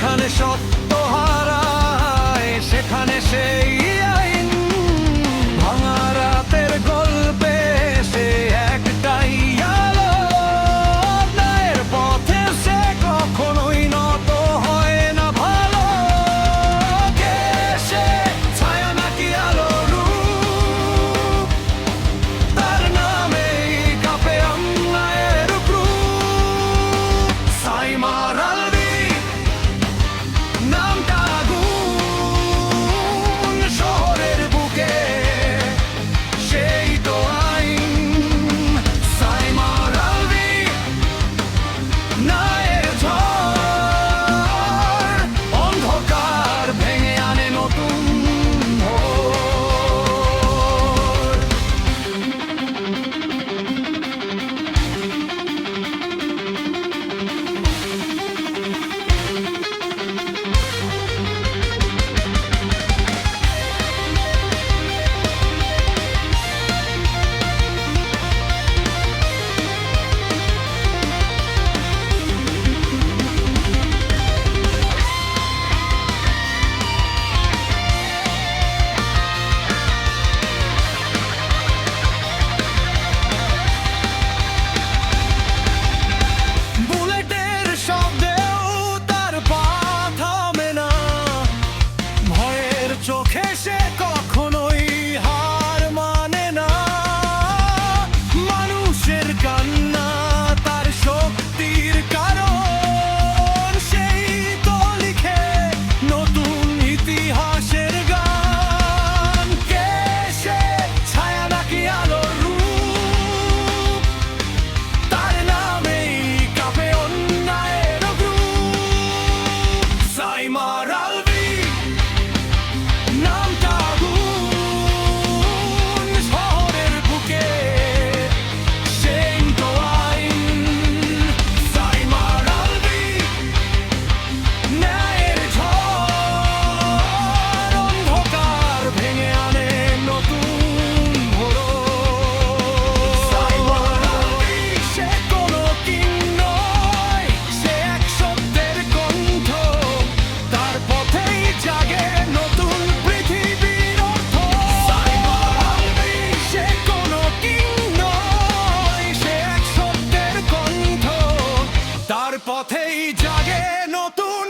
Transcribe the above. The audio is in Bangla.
যেখানে সত্য হারায় সেখানে সেই আইন ভাঙা রাতের গল্পে সে একটাই আলো ন্যায়ের পথে সে কখনোই নত হয় না ভালো কে সে ছায়া নাকি আলো রূপ তার নামেই কাঁপে অন্যায়ের গ্রুপ সাইমার আলভি নামটা আগুন শহরের বুকে সেই তো আইন সাইমার আলভি ন্যায়ের ঝড় অন্ধকার ভেঙে আনে নতুন ভোর বুলেটের শব্দেও তার পা থামে না ভয়ের চোখে সে কখনোই হার মানে না মানুষের কান্না তার শক্তির কারণ সেই তো লিখে নতুন ইতিহাসের গান কে সে ছায়া নাকি আলোর রূপ তার নামেই কাঁপে অন্যায়ের গ্রুপ সাইমার আলভি নামটা আগুন শহরের বুকে সেই তো আইন সাইমার আলভি ন্যায়ের ঝড় অন্ধকার ভেঙে আনে নতুন ভোর সাইমার আলভি সে কোনো কিং নয় সে এক সত্যের কণ্ঠ তার পথেই জাগে নতুন পৃথিবীর অর্থ সাইমার আলভি সে কোনো কিং নয় সে এক সত্যের কণ্ঠ তার পথেই জাগে নতুন